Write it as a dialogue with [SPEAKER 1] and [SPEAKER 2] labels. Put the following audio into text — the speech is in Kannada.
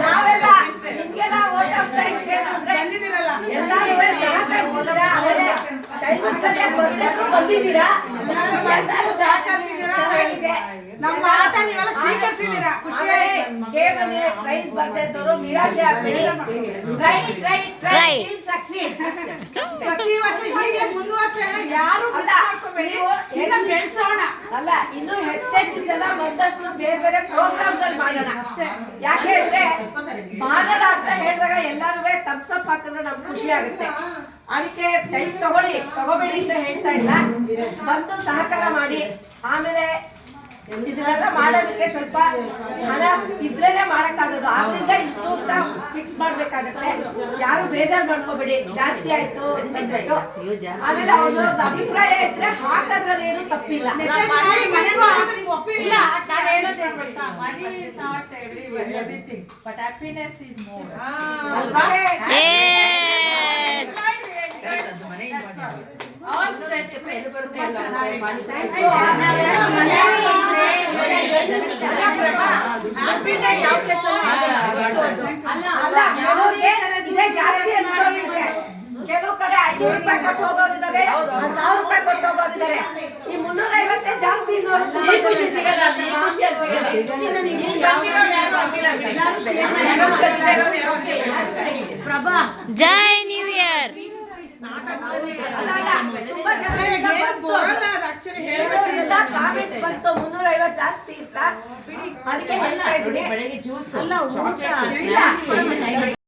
[SPEAKER 1] ನಾವೆಲ್ಲ ನಿಮ್ಗೆಲ್ಲ ವೋಟ್ ಆಫ್ ಥ್ಯಾಂಕ್ಸ್ ಬಂದಿದ್ದೀರಲ್ಲ, ಎಲ್ಲರೂ ಸಹಕರಿಸಿದ್ದೀರಾ, ಆಮೇಲೆ ಟೈಮಿಗೆ ಸರಿಯಾಗಿ ಬಂದಿದ್ದೀರಾ, ಎಲ್ಲರೂ ಸಹಕರಿಸಿದ್ದೀರಾ. ನಮ್ಮ ಆಟ ನೀವೆಲ್ಲ ಸ್ವೀಕರಿಸಿದ್ದೀರಾ. ಖುಷಿಯಾಗಿ ಗೇಮ್ ಅಲ್ಲಿ ಪ್ರೈಸ್ ಬರ್ತಾ ಇದ್ದವರು ನಿರಾಶೆ ಆಗಬೇಡಿ. Try succeed. ಪ್ರತಿ ವರ್ಷ ಹೀಗೆ ಮುಂದುವರಿಸೋಣ, ಯಾರು ಮಿಸ್ ಮಾಡ್ಕೋಬೇಡಿ. ಬೆಳೆಸೋಣ ಅಲ್ಲ, ಇನ್ನು ಹೆಚ್ಚೆಚ್ಚು ಜನ ಬಂದಷ್ಟು ಬೇರೆ ಬೇರೆ ಪ್ರೋಗ್ರಾಮ್ಗಳು ಮಾಡೋಣ ಅಷ್ಟೇ. ಯಾಕೆ ಅಂದ್ರೆ ಮಾಡೋಣ ಅಂತ ಹೇಳಿದಾಗ ಎಲ್ಲರೂ ಥಮ್ಸ್ ಅಪ್ ಹಾಕಿದ್ರೆ ನಮ್ಗೆ ಖುಷಿ ಆಗುತ್ತೆ. ಅದಕ್ಕೆ ಟೈಮ್ ತಗೋಬೇಡಿ ಅಂತ ಹೇಳ್ತಾ ಇಲ್ಲ, ಬಂದು ಸಹಕಾರ ಮಾಡಿ. ಆಮೇಲೆ ಇದನ್ನೆಲ್ಲ ಮಾಡೋದಕ್ಕೆ ಸ್ವಲ್ಪ ಹಣ ಇದ್ರೇನೆ ಮಾಡಕ್ಕಾಗೋದು, ಆದ್ರಿಂದ ಇಷ್ಟು ಅಂತ ಫಿಕ್ಸ್ ಮಾಡ್ಬೇಕಾಗತ್ತೆ. ಯಾರು ಬೇಜಾರು ಮಾಡ್ಕೋಬೇಡಿ, ಜಾಸ್ತಿ ಆಯ್ತು ಅಂತಂದ್ಬಿಟ್ಟು. ಆಮೇಲೆ ಅವ್ರವ್ರದ್ದು ಅಭಿಪ್ರಾಯ ಇದ್ರೆ ಹಾಕೋದ್ರಲ್ಲಿ ಏನು ತಪ್ಪಿಲ್ಲ. ಇದೇ ಜಾಸ್ತಿ ಅನ್ಸೋದಿದೆ. ಕೆಲವು ಕಡೆ 500 ರೂಪಾಯಿ ಕೊಟ್ಟು ಹೋಗೋದಿದ್ದಾರೆ, 1000 ರೂಪಾಯಿ ಕೊಟ್ಟು ಹೋಗೋದಿದ್ದಾರೆ. ಈ 350 ಜಾಸ್ತಿ ಖುಷಿ ಸಿಗಲ್ಲ. ಪ್ರಭಾ
[SPEAKER 2] ಜೈ ನ್ಯೂ ಇಯರ್.
[SPEAKER 1] ಕಾಮೆಂಟ್ಸ್ ಬಂತು 350 ಜಾಸ್ತಿ ಅಂತ, ಅದಕ್ಕೆ ಹೇಳ್ತಾ ಇದ್ದೀನಿ.